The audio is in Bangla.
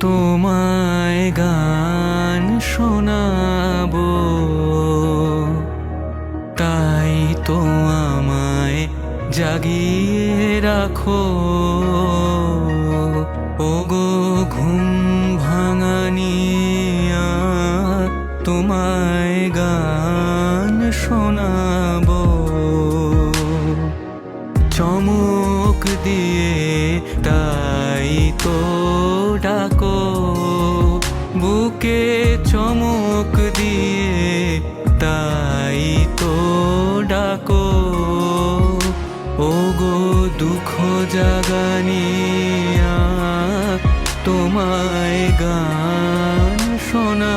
তোমায় গান শোনাবো, তাই তো আমায় জাগিয়ে রাখো। ওগো ঘুম ভাঙানিয়া, তোমায় গান শোনাবো। চমক দিয়ে তাই তো ডাকো, বুকে চমক দিয়ে তাই তো ডাকো। ওগো দুঃখ জাগানিয়া, তোমায় গান শোনা